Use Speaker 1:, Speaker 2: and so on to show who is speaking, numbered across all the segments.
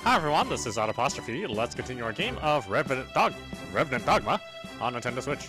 Speaker 1: Hi everyone, this is audap. Let's continue our game of Revenant Dogma on Nintendo Switch.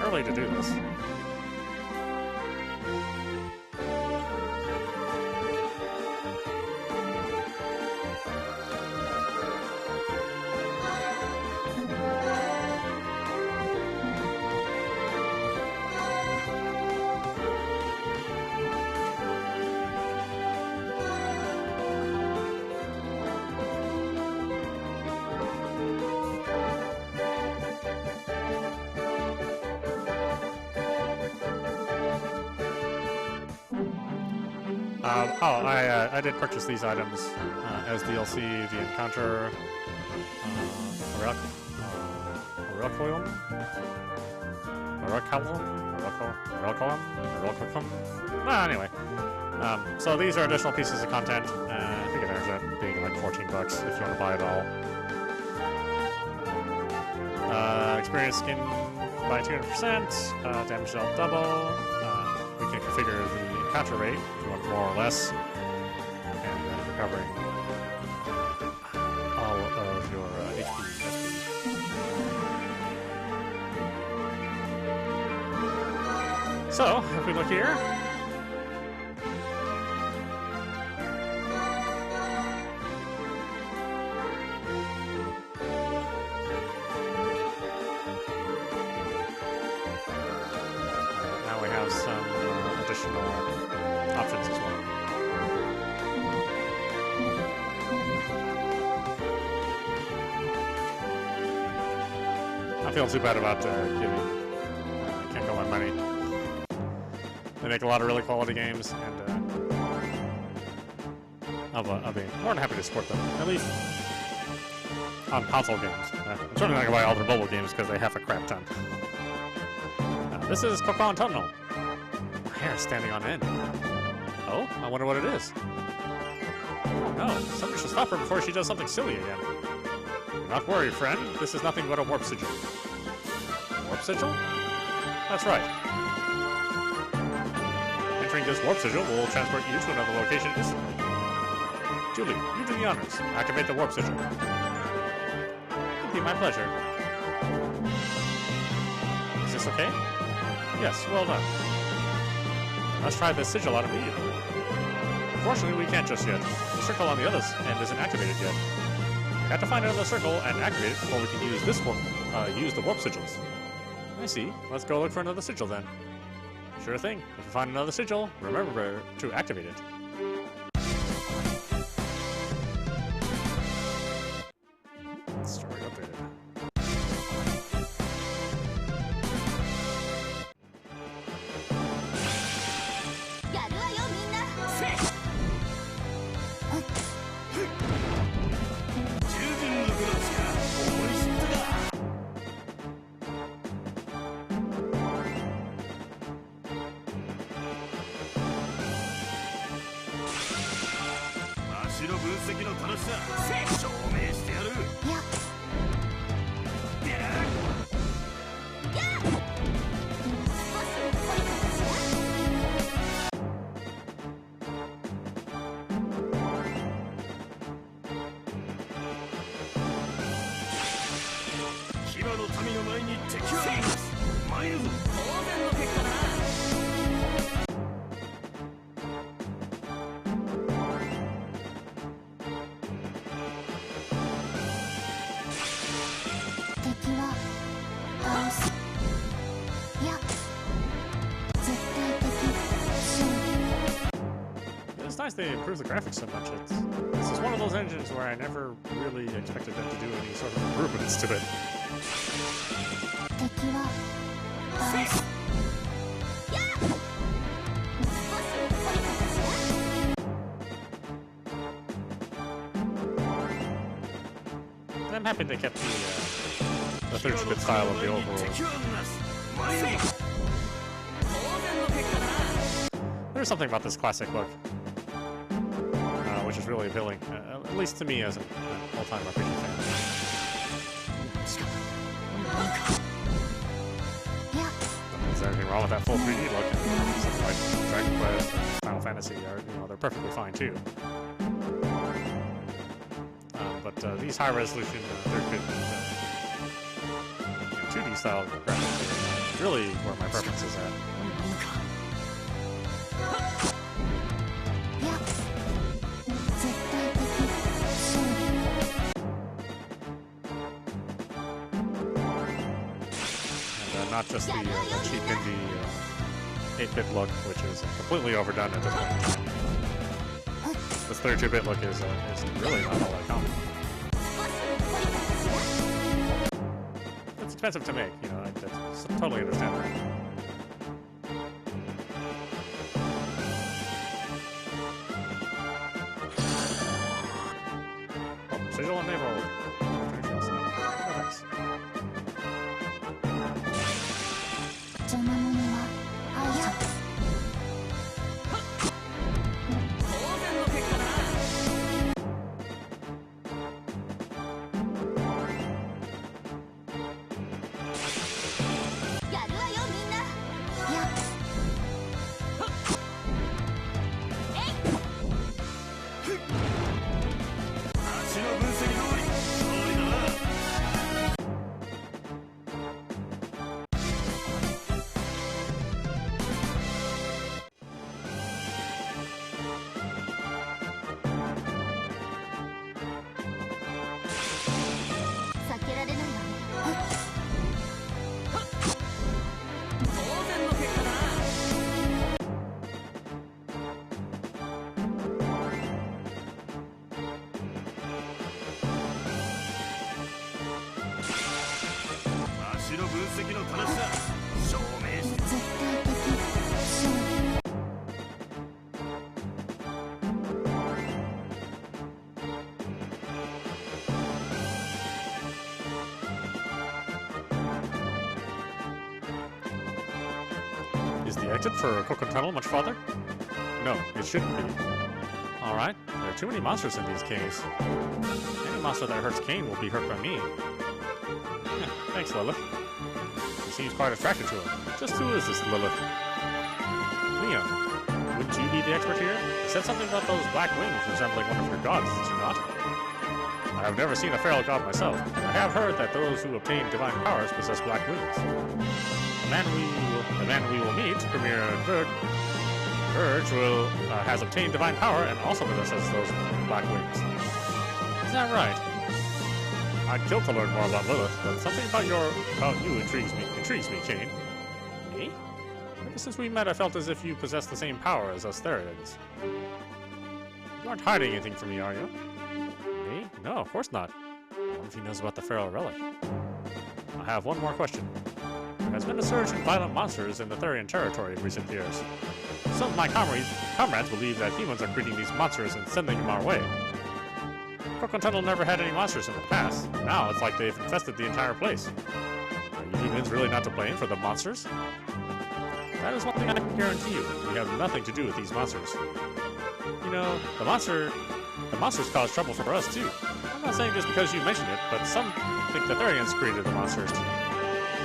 Speaker 1: Early to do this. I did purchase these items as DLC. The encounter, anyway, so these are additional pieces of content. I think it ends up being like $14 if you want to buy it all. Experience skin by 200%. Damage dealt double. We can configure the encounter rate if you want more or less. And then recovering all of your HP, SP. So, if we look here, now we have some additional options as well. I feel too bad about giving Kenko my money. They make a lot of really quality games, and I'll be more than happy to support them, at least on console games. I'm certainly not going to buy all their mobile games because they have a crap ton. This is Kokon Tunnel. My hair is standing on end. Oh, I wonder what it is. Oh no, somebody should stop her before she does something silly again. Do not worry, friend. This is nothing but a warp sigil. Warp sigil? That's right. Entering this warp sigil will transport you to another location instantly. Julie, you do the honors. Activate the warp sigil. It'd be my pleasure. Is this okay? Yes, well done. Let's try this sigil out immediately. Unfortunately, we can't just yet. The circle on the other end isn't activated yet. We have to find another circle and activate it before we can use this use the warp sigils. I see. Let's go look for another sigil then. Sure thing. If you find another sigil, remember to activate it. Story updated. nice they improved the graphics so much. This is one of those engines where I never really expected them to do any sort of improvements to it. I'm happy they kept the 30-bit style of the overworld. There's something about this classic look, which is really appealing, at least to me as an all-time RPG fan. Not that there's anything wrong with that full 3D look. Something like Dragon Quest or Final Fantasy are, they're perfectly fine too. But these high-resolution 30-bit 2D style graphics are really where my preference is at. And not just the cheap indie 8-bit look, which is completely overdone at this point in time. This 32-bit look is really not all that common. It's expensive to make, I totally understand that. Oh, sigil enabled. Thanks. Is the exit for Coco Tunnel much farther? No, it shouldn't be. Alright, there are too many monsters in these caves. Any monster that hurts Caine will be hurt by me. Thanks, Lilith. He seems quite attracted to him. Just who is this Lilith? Leon, wouldn't you be the expert here? You said something about those black wings resembling one of your gods, did you not? I have never seen a feral god myself, but I have heard that those who obtain divine powers possess black wings. The man we will meet, Premier Verge, has obtained divine power and also possesses those black wings. Is that right? I'd kill to learn more about Lilith, but something about you intrigues me, Caine. Me? Ever since we met, I felt as if you possess the same power as us therians. You aren't hiding anything from me, are you? Me? No, of course not. I wonder if he knows about the feral relic. I have one more question. There has been a surge in violent monsters in the Therian territory in recent years. Some of my comrades believe that humans are creating these monsters and sending them our way. Coco Tunnel never had any monsters in the past. Now it's like they've infested the entire place. Are you humans really not to blame for the monsters? That is one thing I can guarantee you. We have nothing to do with these monsters. The monsters cause trouble for us too. I'm not saying just because you mentioned it, but some think the therians created the monsters too.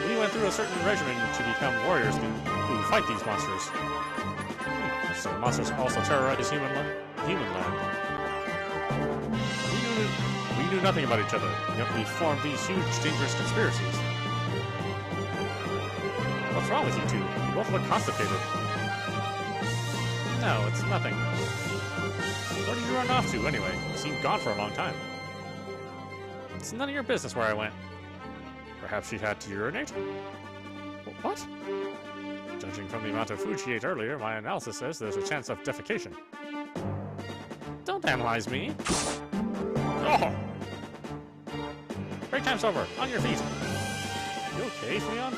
Speaker 1: We went through a certain regimen to become warriors who fight these monsters. So the monsters also terrorize human land. We knew nothing about each other, yet we formed these huge, dangerous conspiracies. What's wrong with you two? You both look constipated. No, it's nothing. Where did you run off to, anyway? You seemed gone for a long time. It's none of your business where I went. Perhaps she had to urinate? What? Judging from the amount of food she ate earlier, my analysis says there's a chance of defecation. Don't analyze me. Oh! Break time's over. On your feet. You okay, Leon?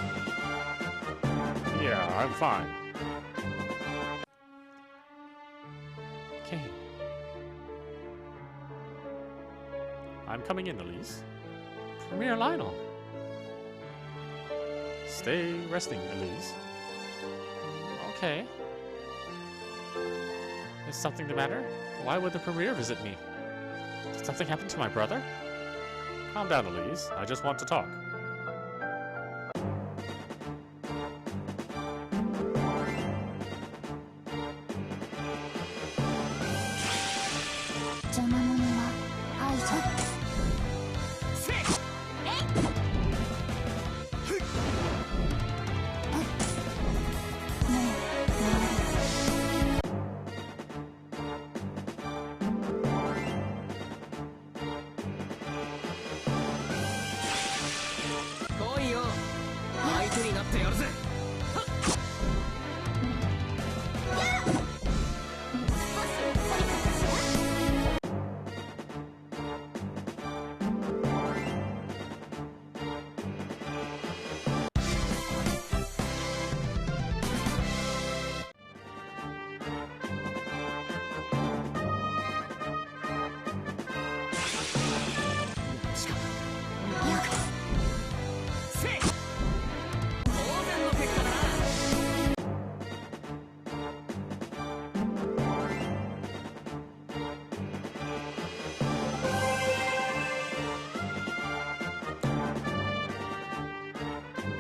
Speaker 1: Yeah, I'm fine. Caine. I'm coming in, Elise. Premier Lionel. Stay resting, Elise. Okay. Is something the matter? Why would the Premier visit me? Did something happen to my brother? Calm down, Elise. I just want to talk.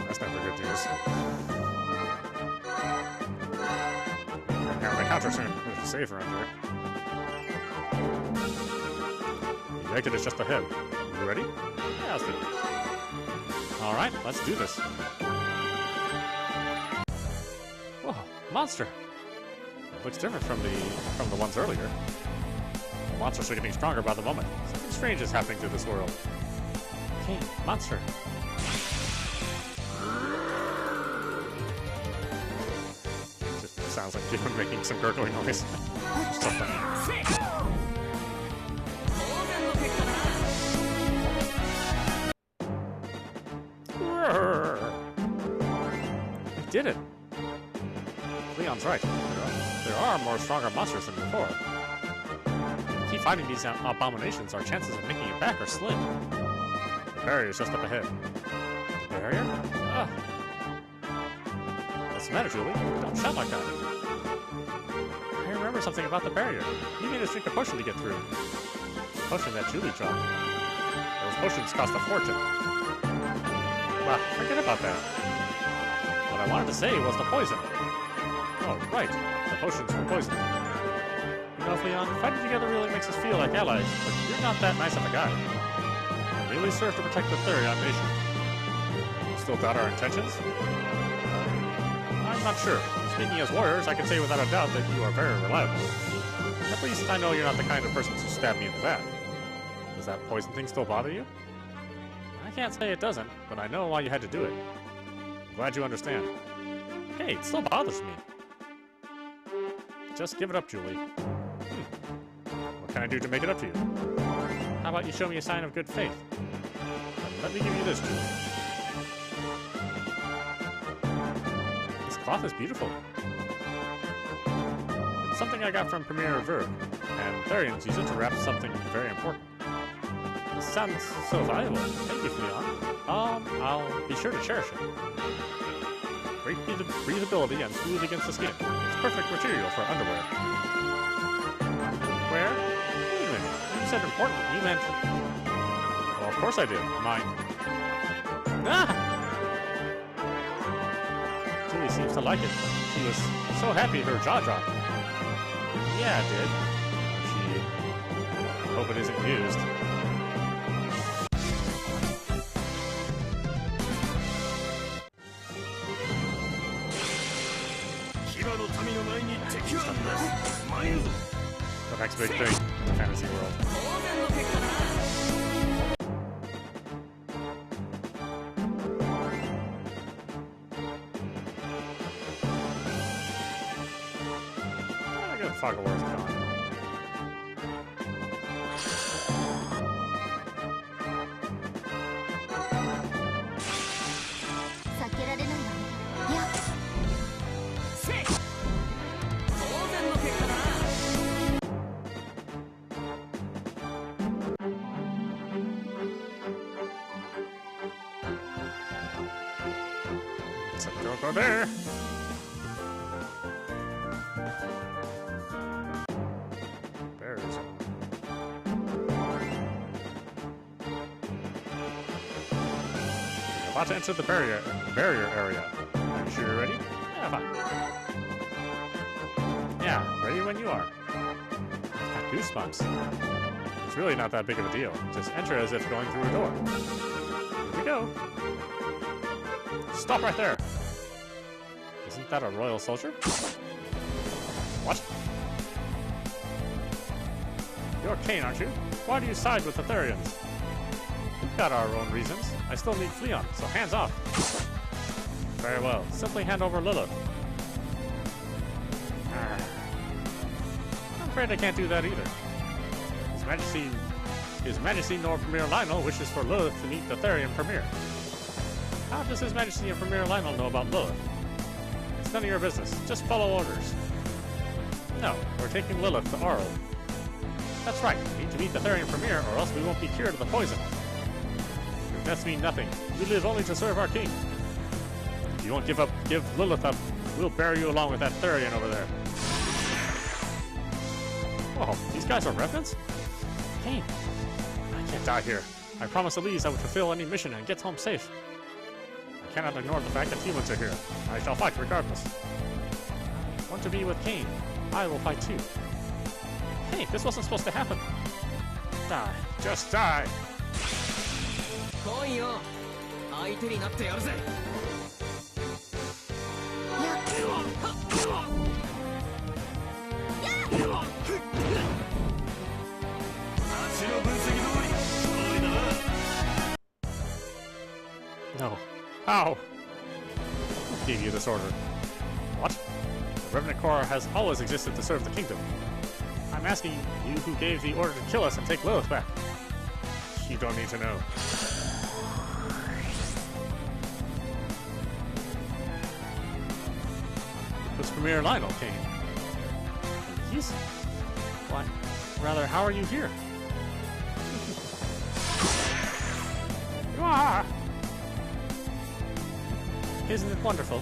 Speaker 1: That's never good news. Apparently counter soon. There's a save around here. The exit is just ahead. You ready? Yeah, let's do it. Alright, let's do this. Whoa, monster! It looks different from the ones earlier. The monsters are getting stronger by the moment. Something strange is happening to this world. Caine, monster! Sounds like you're making some gurgling noise. Something. We did it! Leon's right. There are more stronger monsters than before. If we keep fighting these abominations, our chances of making it back are slim. The barrier is just up ahead. The barrier? Ugh. What's the matter, Julie? Don't shout like that. I remember something about the barrier. You made us drink a potion to get through. The potion that Julie dropped. Those potions cost a fortune. Well, forget about that. What I wanted to say was the poison. Oh, right. The potions were poisoned. You know, Leon, fighting together really makes us feel like allies, but you're not that nice of a guy. You really serve to protect the Therian nation. You still doubt our intentions? I'm not sure. Speaking as warriors, I can say without a doubt that you are very reliable. At least I know you're not the kind of person to stab me in the back. Does that poison thing still bother you? I can't say it doesn't, but I know why you had to do it. I'm glad you understand. Hey, it still bothers me. Just give it up, Julie. What can I do to make it up to you? How about you show me a sign of good faith? And let me give you this, Julie. This cloth is beautiful. It's something I got from Premier Verg, and therians use it to wrap something very important. This sounds so valuable. Thank you, Leon. I'll be sure to cherish it. Great breathability and smooth against the skin. It's perfect material for underwear. Where? Wait a minute. You said important. You meant... Well, of course I did. Mine. Ah! Julie seems to like it. She was so happy her jaw dropped. Yeah, it did. I hope it isn't used. The next big thing in the fantasy world. I got fog of war's gone. So don't go there. Bears. You're about to enter the barrier area. Are you sure you're ready? Yeah, fine. Yeah, ready when you are. I've got goosebumps. It's really not that big of a deal. Just enter as if going through a door. Here we go. Stop right there. Isn't that a royal soldier? What? You're Caine, aren't you? Why do you side with the Therians? We've got our own reasons. I still need Fleon, so hands off. Very well. Simply hand over Lilith. I'm afraid I can't do that either. His Majesty Lord Premier Lionel wishes for Lilith to meet the Therian Premier. How does His Majesty and Premier Lionel know about Lilith? It's none of your business. Just follow orders. No, we're taking Lilith to Arl. That's right. We need to meet the Therian Premier, or else we won't be cured of the poison. Your deaths mean nothing. We live only to serve our king. If you won't give Lilith up, we'll bury you along with that Therian over there. Whoa, these guys are Revenants? Caine, I can't die here. I promised Elise I would fulfill any mission and get home safe. I cannot ignore the fact that humans are here. I shall fight regardless. I want to be with Caine. I will fight too. Hey, this wasn't supposed to happen. Die. Just die. No. How? Who gave you this order? What? The Revenant Corps has always existed to serve the kingdom. I'm asking you who gave the order to kill us and take Lilith back. You don't need to know. It was Premier Lionel Caine. He's... Why? Rather, how are you here? Ah! Isn't it wonderful?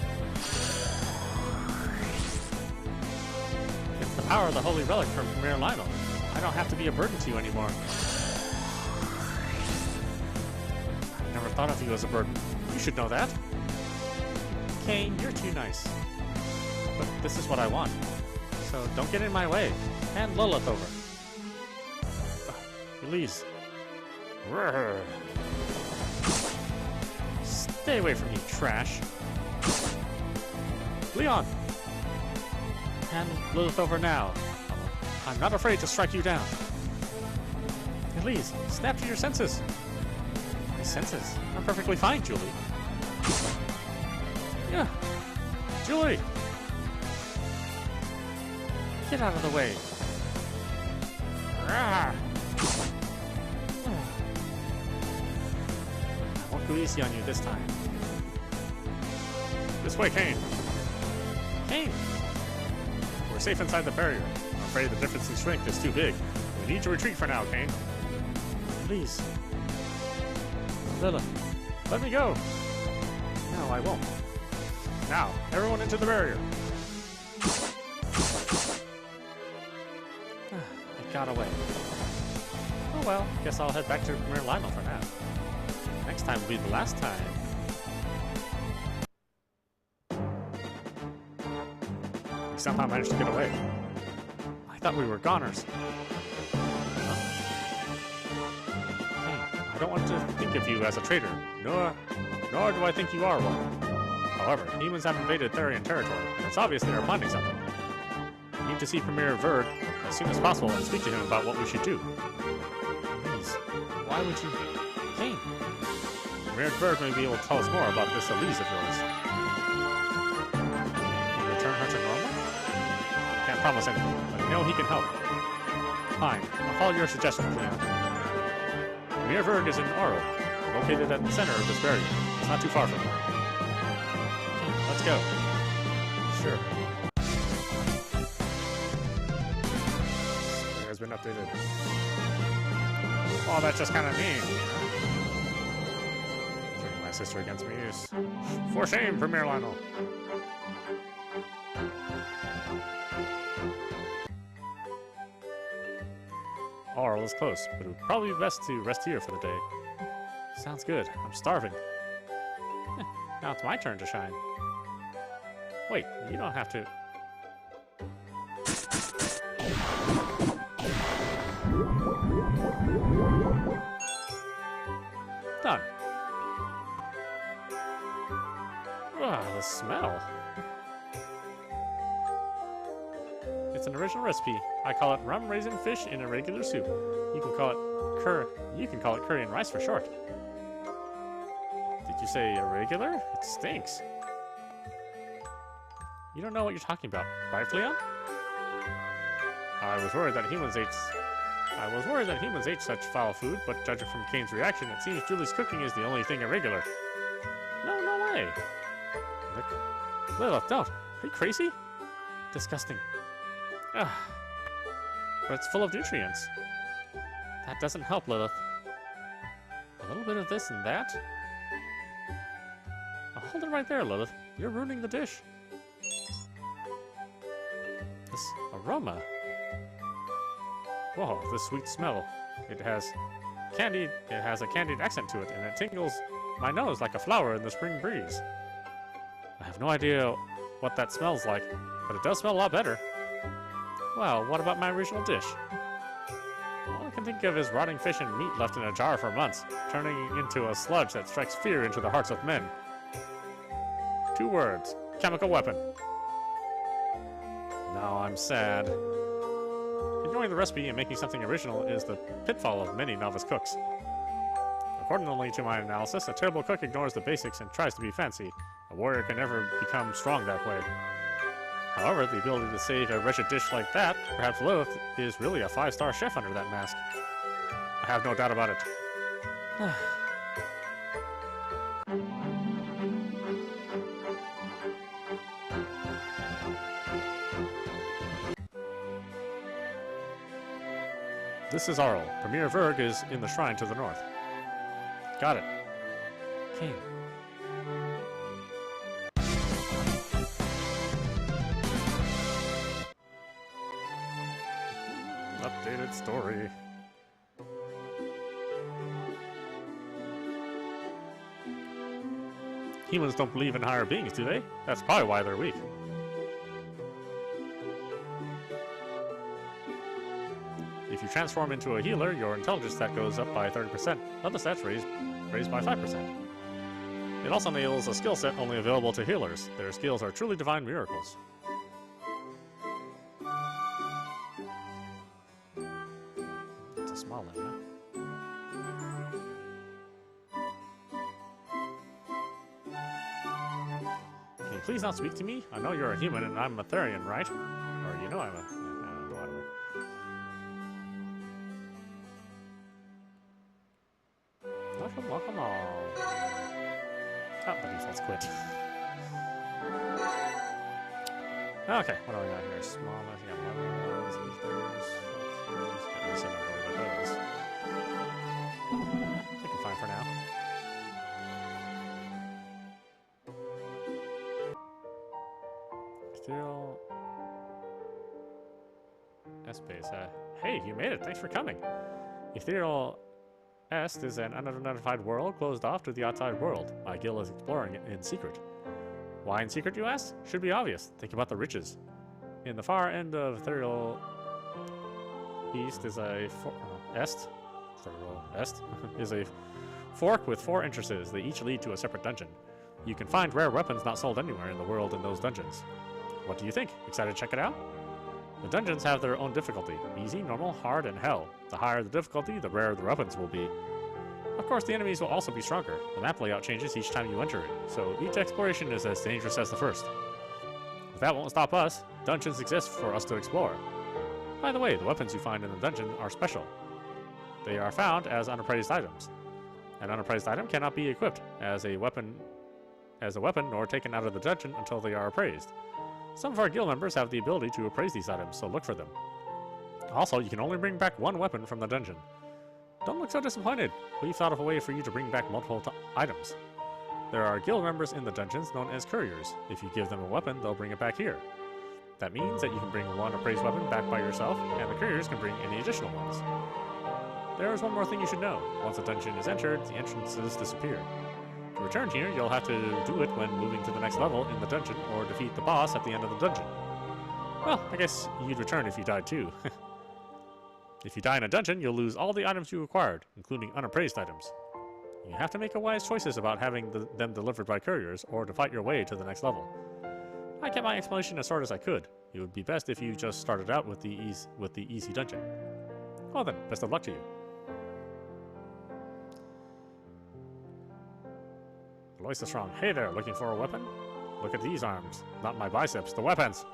Speaker 1: It's the power of the holy relic from Premier Lionel. I don't have to be a burden to you anymore. I never thought of you as a burden. You should know that. Caine, you're too nice. But this is what I want. So don't get in my way. Hand Lilith over. Elise. Stay away from me, trash. Leon! Hand Lilith over now. I'm not afraid to strike you down. Elise, snap to your senses. My senses? I'm perfectly fine, Julie. Yeah. Julie! Get out of the way. I won't go easy on you this time. This way, Caine. Caine! We're safe inside the barrier. I'm afraid the difference in strength is too big. We need to retreat for now, Caine. Please. Lilith, let me go. No, I won't. Now, everyone into the barrier. It got away. Oh well, guess I'll head back to Premier Lionel for now. Next time will be the last time. We somehow managed to get away. I thought we were goners. Huh? Hey, I don't want to think of you as a traitor, nor do I think you are one. However, humans have invaded Therian territory, and it's obvious they are planning something. We need to see Premier Verd as soon as possible and speak to him about what we should do. Please, why would you... Caine! Premier Verd may be able to tell us more about this Elise of yours. Can you return her to normal? Can't promise anything, but I know he can help. Fine, I'll follow your suggestion, Leon. Premier Verd is in Oro, located at the center of this barrier. It's not too far from here. Let's go. Sure. It has been updated. Oh, that's just kind of mean. Turning my past history against me is for shame, Premier Lionel. Arl is close, but it would probably be best to rest here for the day. Sounds good. I'm starving. Now it's my turn to shine. Wait, you don't have to... Done. Ah, the smell. It's an original recipe. I call it rum raisin fish in a regular soup. You can call it curry and rice for short. Did you say irregular? It stinks. You don't know what you're talking about, right, Leon? I was worried that humans ate such foul food, but judging from Caine's reaction, it seems Julie's cooking is the only thing irregular. No way. Look. Lilith, don't. Are you crazy? Disgusting. Ugh. But it's full of nutrients. That doesn't help, Lilith. A little bit of this and that? Hold it right there, Lilith. You're ruining the dish. This aroma. Whoa, this sweet smell. It has a candied accent to it, and it tingles my nose like a flower in the spring breeze. I have no idea what that smells like, but it does smell a lot better. Well, what about my original dish? All I can think of is rotting fish and meat left in a jar for months, turning into a sludge that strikes fear into the hearts of men. 2 words. Chemical weapon. Now I'm sad. Ignoring the recipe and making something original is the pitfall of many novice cooks. Accordingly to my analysis, a terrible cook ignores the basics and tries to be fancy. A warrior can never become strong that way. However, the ability to save a wretched dish like that, perhaps Lilith, is really a 5-star chef under that mask. I have no doubt about it. This is Arl. Premier Verg is in the shrine to the north. Got it. Caine. Updated story. Humans don't believe in higher beings, do they? That's probably why they're weak. If you transform into a healer, your intelligence stat goes up by 30%. Other stats raised by 5%. It also enables a skill set only available to healers. Their skills are truly divine miracles. It's a small one, huh? Can you please not speak to me? I know you're a human and I'm a therian, right? Or you know I'm a... Welcome all. Oh, the default's quit. Okay, what do we got here? Smallness, we got lemons, ethers, at least I don't know what that is. I think I'm fine for now. Ethereal... S-base, hey, you made it, thanks for coming. Ethereal... Est is an unidentified world closed off to the outside world. My guild is exploring it in secret. Why in secret, you ask? Should be obvious. Think about the riches. In the far end of Ethereal East is a is a fork with 4 entrances. They each lead to a separate dungeon. You can find rare weapons not sold anywhere in the world in those dungeons. What do you think? Excited to check it out? The dungeons have their own difficulty. Easy, normal, hard, and hell. The higher the difficulty, the rarer the weapons will be. Of course, the enemies will also be stronger. The map layout changes each time you enter it, so each exploration is as dangerous as the first. But that won't stop us. Dungeons exist for us to explore. By the way, the weapons you find in the dungeon are special. They are found as unappraised items. An unappraised item cannot be equipped as a weapon nor taken out of the dungeon until they are appraised. Some of our guild members have the ability to appraise these items, so look for them. Also, you can only bring back 1 weapon from the dungeon. Don't look so disappointed. We've thought of a way for you to bring back multiple items. There are guild members in the dungeons known as couriers. If you give them a weapon, they'll bring it back here. That means that you can bring one appraised weapon back by yourself, and the couriers can bring any additional ones. There is one more thing you should know. Once a dungeon is entered, the entrances disappear. To return here, you'll have to do it when moving to the next level in the dungeon, or defeat the boss at the end of the dungeon. Well, I guess you'd return if you died too. If you die in a dungeon, you'll lose all the items you acquired, including unappraised items. You have to make wise choices about having them delivered by couriers, or to fight your way to the next level. I kept my explanation as short as I could. It would be best if you just started out with the easy dungeon. Well then, best of luck to you. Aloysius Strong. Hey there, looking for a weapon? Look at these arms. Not my biceps, the weapons!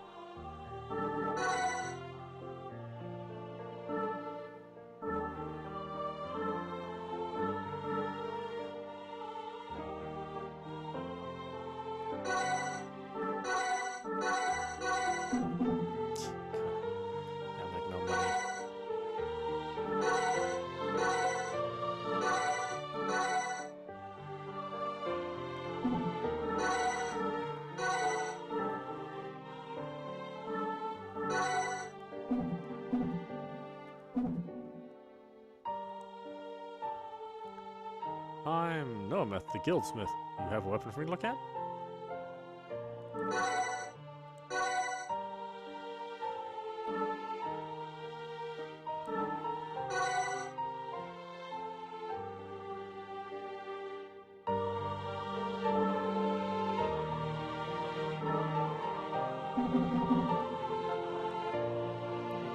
Speaker 1: I'm Noameth, the guildsmith. You have a weapon for me to look at?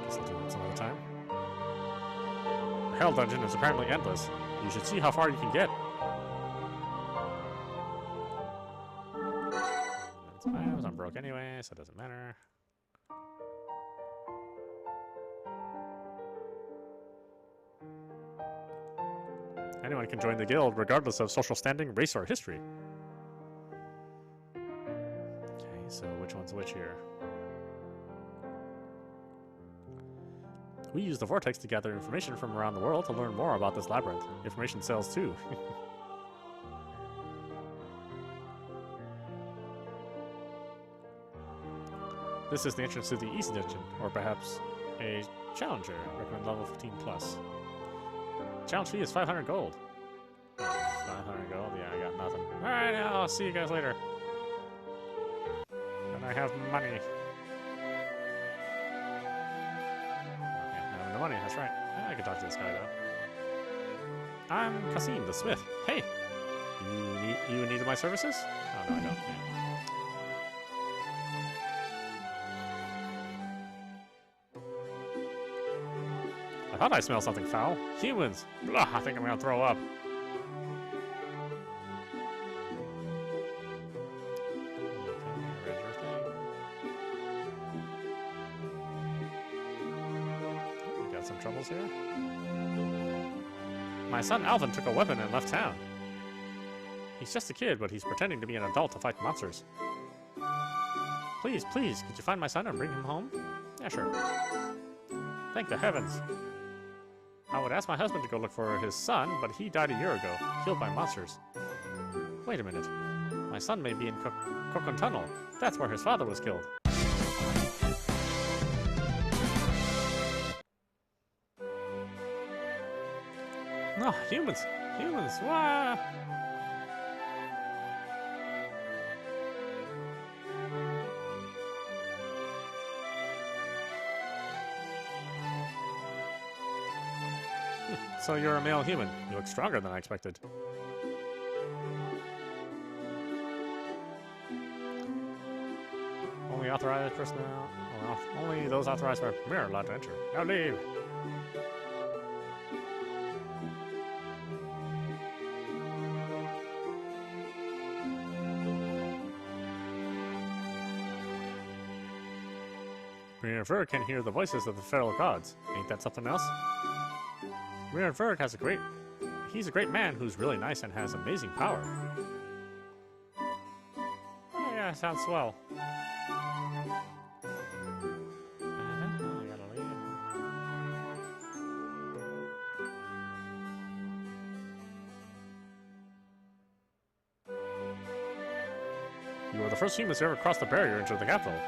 Speaker 1: Guess I'll do that some other time. The Hell Dungeon is apparently endless. You should see how far you can get. I'm broke anyway, so it doesn't matter. Anyone can join the guild, regardless of social standing, race, or history. Okay, so which one's which here? We use the vortex to gather information from around the world to learn more about this labyrinth. Information sells too. This is the entrance to the easy dungeon, or perhaps a challenger. Recommend level 15 plus. Challenge fee is 500 gold. 500 gold? Yeah, I got nothing. Alright, I'll see you guys later. And I have money. The money, that's right. I can talk to this guy though. I'm Caine, the smith. Hey! You needed my services? Oh no, I don't. Yeah. I thought I smelled something foul. Humans! Blah, I think I'm gonna throw up. Some troubles here. My son Alvin took a weapon and left town. He's just a kid, but he's pretending to be an adult to fight monsters. Please, please, could you find my son and bring him home? Yeah, sure. Thank the heavens. I would ask my husband to go look for his son, but he died a year ago, killed by monsters. Wait a minute. My son may be in Cocon Tunnel. That's where his father was killed. No, humans! Humans! Wah! So you're a male human. You look stronger than I expected. Only authorized personnel. Well, only those authorized by Premier are allowed to enter. Now leave! Premier Verg can hear the voices of the feral gods. Ain't that something else? Premier Verg has he's a great man who's really nice and has amazing power. Oh yeah, sounds swell. I gotta leave. You were the first humans to ever cross the barrier into the capital.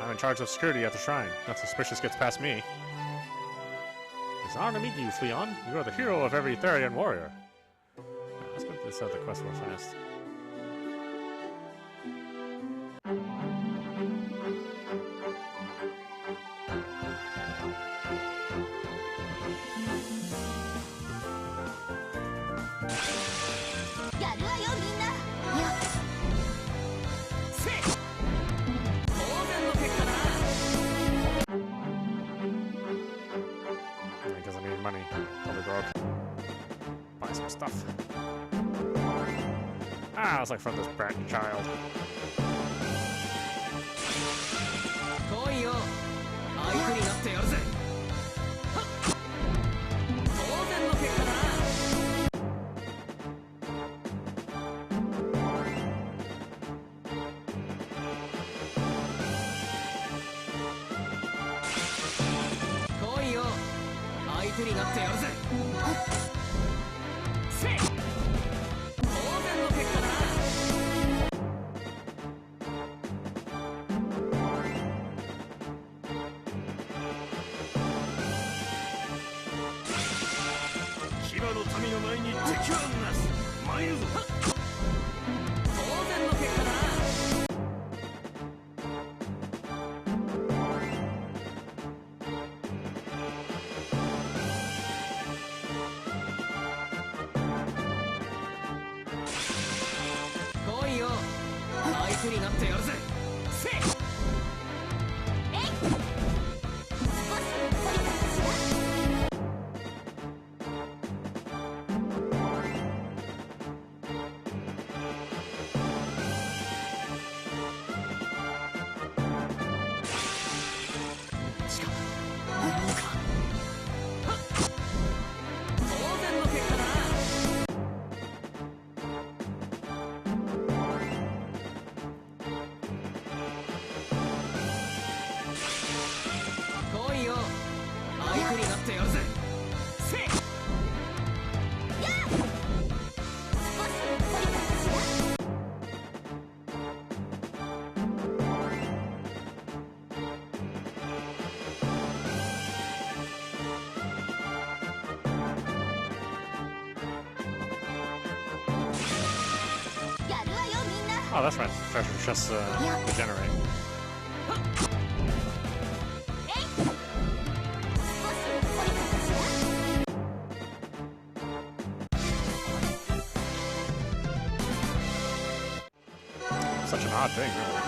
Speaker 1: I'm in charge of security at the shrine. Nothing suspicious gets past me. It's an honor to meet you, Fleon. You are the hero of every Therian warrior. Let's get this out the quest more fast. He doesn't need money. Probably broke. Buy some stuff. Ah, I was like from this brat child. Oh, that's right. Treasure chests regenerate. Such an odd thing, really.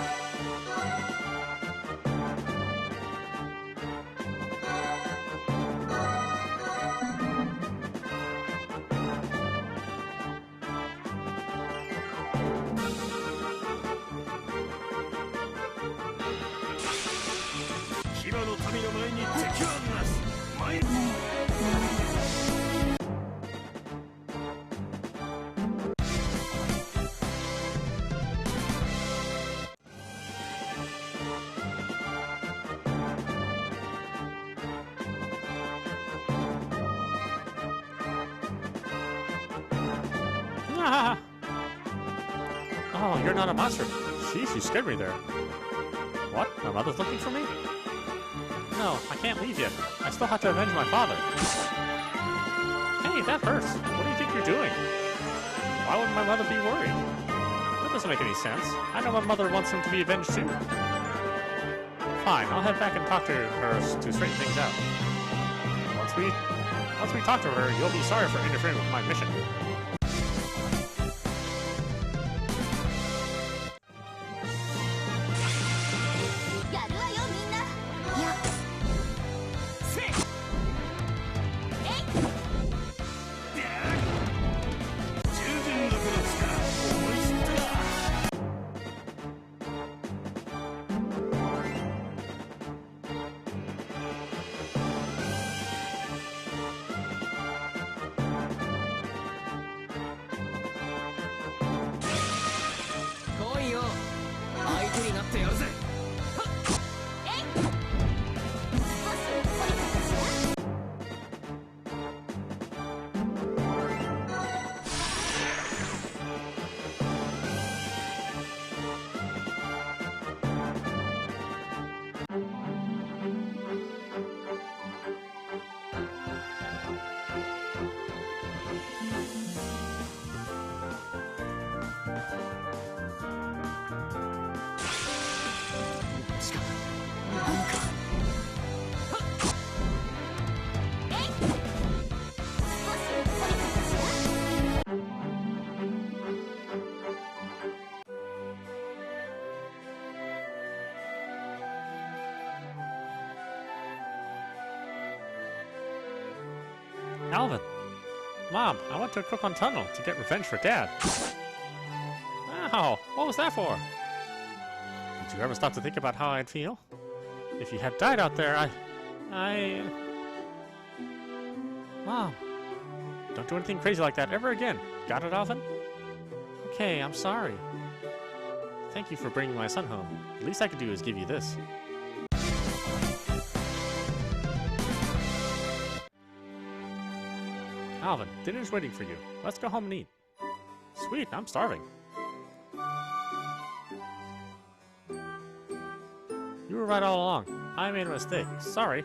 Speaker 1: Oh, you're not a monster. Sheesh, you scared me there. What? My mother's looking for me? No, I can't leave yet. I still have to avenge my father. Hey, that hurts. What do you think you're doing? Why would my mother be worried? That doesn't make any sense. I know my mother wants him to be avenged too. Fine, I'll head back and talk to her to straighten things out. Once we talk to her, you'll be sorry for interfering with my mission. Alvin. Mom, I went to Kokon Tunnel to get revenge for Dad. Ow, what was that for? Did you ever stop to think about how I'd feel? If you had died out there, Mom, don't do anything crazy like that ever again. Got it, Alvin? Okay, I'm sorry. Thank you for bringing my son home. The least I could do is give you this. Alvin, dinner's waiting for you. Let's go home and eat. Sweet, I'm starving. You were right all along. I made a mistake. Sorry.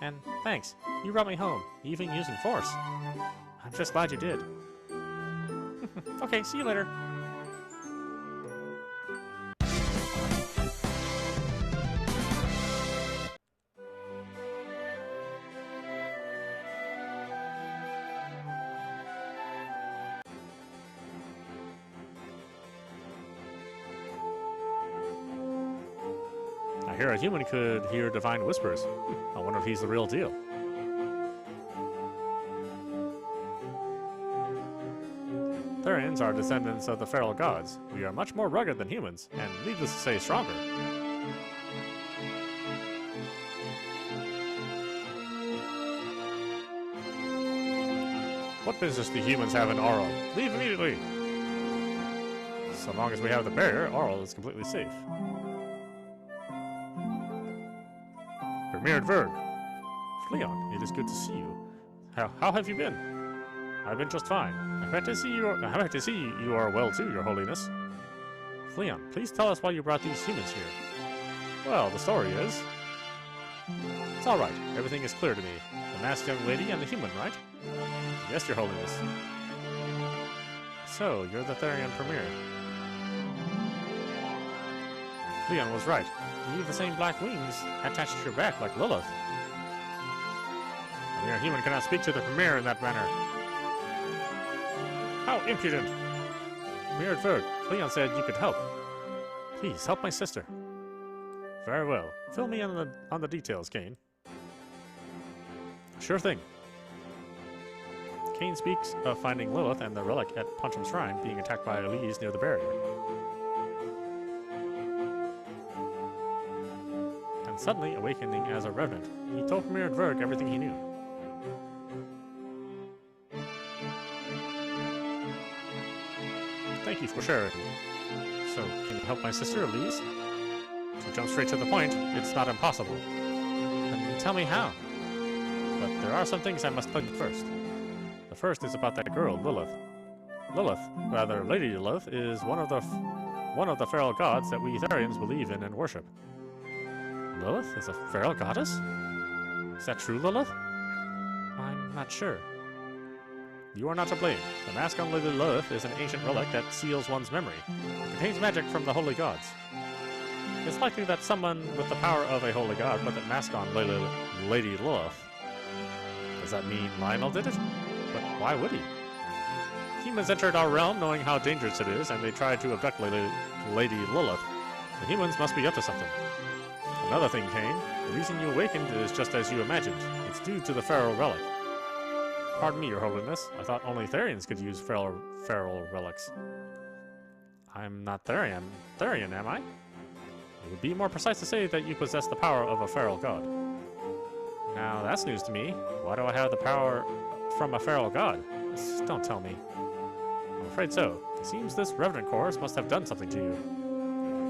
Speaker 1: And thanks. You brought me home, even using force. I'm just glad you did. Okay, see you later. I hear a human could hear divine whispers. I wonder if he's the real deal. Therians are descendants of the feral gods. We are much more rugged than humans, and needless to say, stronger. What business do humans have in Aurel? Leave immediately! So long as we have the barrier, Aurel is completely safe. Premiered Verg. Leon, it is good to see you. How have you been? I've been just fine. I'm happy to see you are well too, Your Holiness. Leon, please tell us why you brought these humans here. Well, the story is... It's alright. Everything is clear to me. The masked young lady and the human, right? Yes, Your Holiness. So, you're the Therian Premier. Leon was right. You have the same black wings attached to your back like Lilith. A mere human cannot speak to the Premier in that manner. How impudent! Premiered Verg, Leon said you could help. Please, help my sister. Very well. Fill me in on the details, Caine. Sure thing. Caine speaks of finding Lilith and the relic at Puncham's Shrine being attacked by Elise near the barrier. And suddenly awakening as a revenant, he told Premiered Verg everything he knew. Thank you for sharing. So, can you help my sister, Elise? To jump straight to the point, it's not impossible. Then tell me how. But there are some things I must tell you first. The first is about that girl, Lilith. Lady Lilith, is one of the feral gods that we Therians believe in and worship. Lilith is a feral goddess? Is that true, Lilith? I'm not sure. You are not to blame. The mask on Lady Lilith is an ancient relic that seals one's memory. It contains magic from the holy gods. It's likely that someone with the power of a holy god put that mask on Lady Lilith. Does that mean Lionel did it? But why would he? Humans entered our realm knowing how dangerous it is, and they tried to abduct Lady Lilith. The humans must be up to something. Another thing, Caine. The reason you awakened is just as you imagined. It's due to the feral relic. Pardon me, Your Holiness. I thought only Therians could use feral relics. I'm not Therian, am I? It would be more precise to say that you possess the power of a feral god. Now, that's news to me. Why do I have the power from a feral god? Don't tell me. I'm afraid so. It seems this Revenant Corps must have done something to you.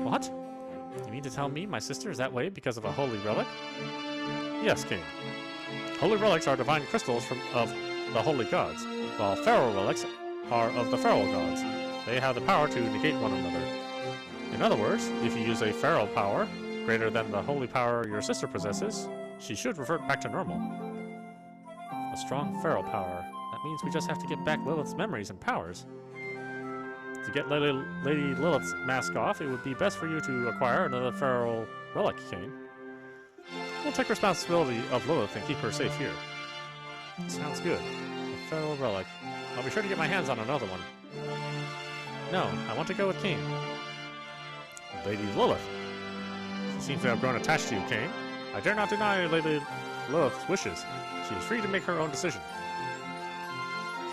Speaker 1: What? You mean to tell me my sister is that way because of a holy relic? Yes, King. Holy relics are divine crystals of the holy gods, while feral relics are of the feral gods. They have the power to negate one another. In other words, if you use a feral power greater than the holy power your sister possesses, she should revert back to normal. A strong feral power. That means we just have to get back Lilith's memories and powers. To get Lady Lilith's mask off, it would be best for you to acquire another feral relic, Caine. We'll take responsibility of Lilith and keep her safe here. Sounds good. A feral relic. I'll be sure to get my hands on another one. No, I want to go with Caine. Lady Lilith. She seems to have grown attached to you, Caine. I dare not deny Lilith wishes. She is free to make her own decision.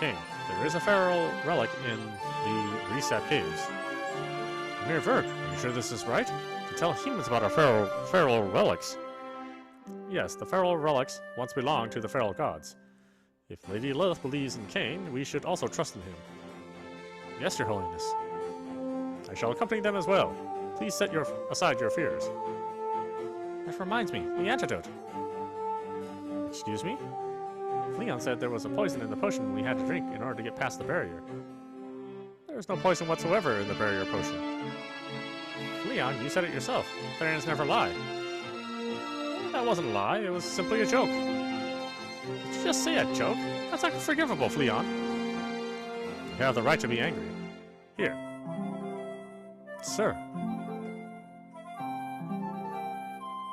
Speaker 1: Caine, there is a feral relic in the Reset Caves. Mere Verg, are you sure this is right? To tell humans about our feral relics. Yes, the feral relics once belonged to the feral gods. If Lady Lilith believes in Caine, we should also trust in him. Yes, Your Holiness. I shall accompany them as well. Please set aside your fears. That reminds me, the antidote. Excuse me? Leon said there was a poison in the potion we had to drink in order to get past the barrier. There is no poison whatsoever in the barrier potion. Leon, you said it yourself. Therians never lie. That wasn't a lie, it was simply a joke. Did you just say a joke? That's unforgivable, Leon. You have the right to be angry. Here. Sir.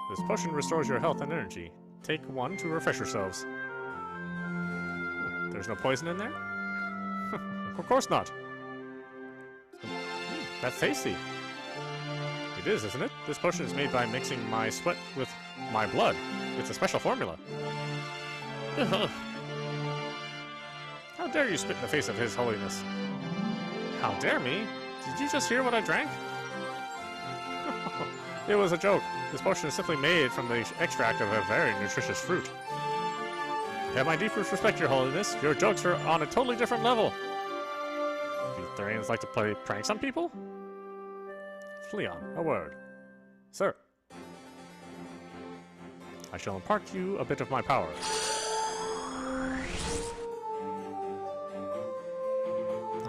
Speaker 1: This potion restores your health and energy. Take one to refresh yourselves. There's no poison in there? Of course not. That's tasty. It is, isn't it? This potion is made by mixing my sweat with my blood. It's a special formula. How dare you spit in the face of His Holiness? How dare me? Did you just hear what I drank? It was a joke. This potion is simply made from the extract of a very nutritious fruit. Have my deepest respect, Your Holiness. Your jokes are on a totally different level. Do Therians like to play pranks on people? Leon, a word. Sir. I shall impart to you a bit of my power.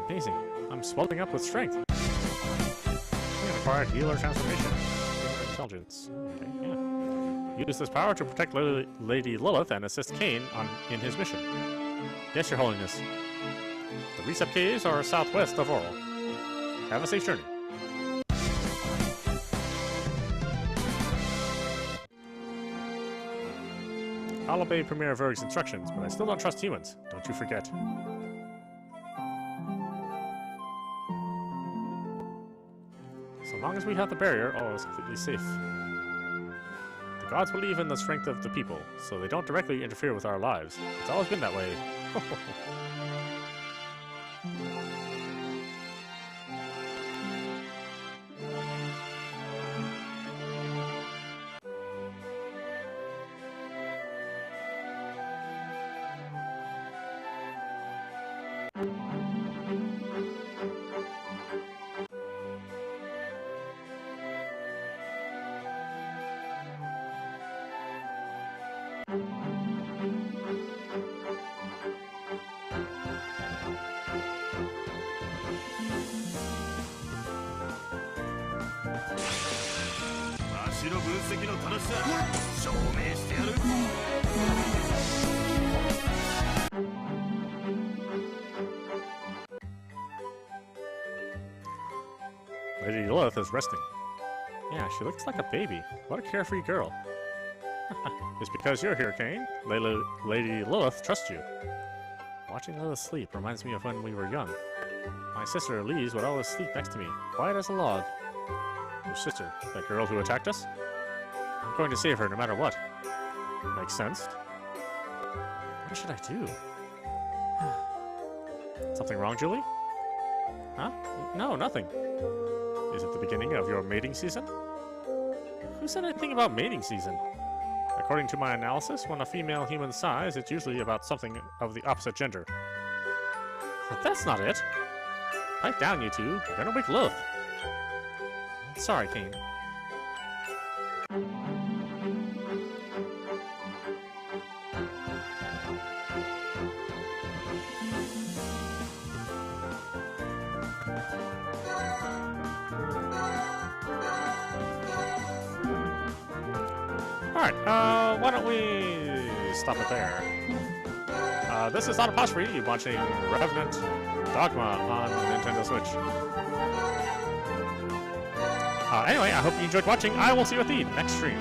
Speaker 1: Amazing. I'm swelling up with strength. Acquired healer transformation. Intelligence. Okay, yeah. Use this power to protect Lady Lilith and assist Caine in his mission. Yes, Your Holiness. The Reset Caves are southwest of Oral. Have a safe journey. I'll obey Premier Verg's instructions, but I still don't trust humans. Don't you forget. So long as we have the barrier, all is completely safe. The gods believe in the strength of the people, so they don't directly interfere with our lives. It's always been that way. Lady Lilith is resting. Yeah, she looks like a baby. What a carefree girl. It's because you're here, Caine. Lady Lilith trusts you. Watching Lilith sleep reminds me of when we were young. My sister, Elise, would always sleep next to me, quiet as a log. Your sister, that girl who attacked us? I'm going to save her no matter what. Makes sense. What should I do? Something wrong, Julie? Huh? No, nothing. Is it the beginning of your mating season? Who said anything about mating season? According to my analysis, when a female human sighs, it's usually about something of the opposite gender. But that's not it. Pipe down, you two. You're gonna wake Lilith. Sorry, Caine. Alright, why don't we stop it there? This is audap, you're watching Revenant Dogma on Nintendo Switch. Anyway, I hope you enjoyed watching. I will see you at the next stream.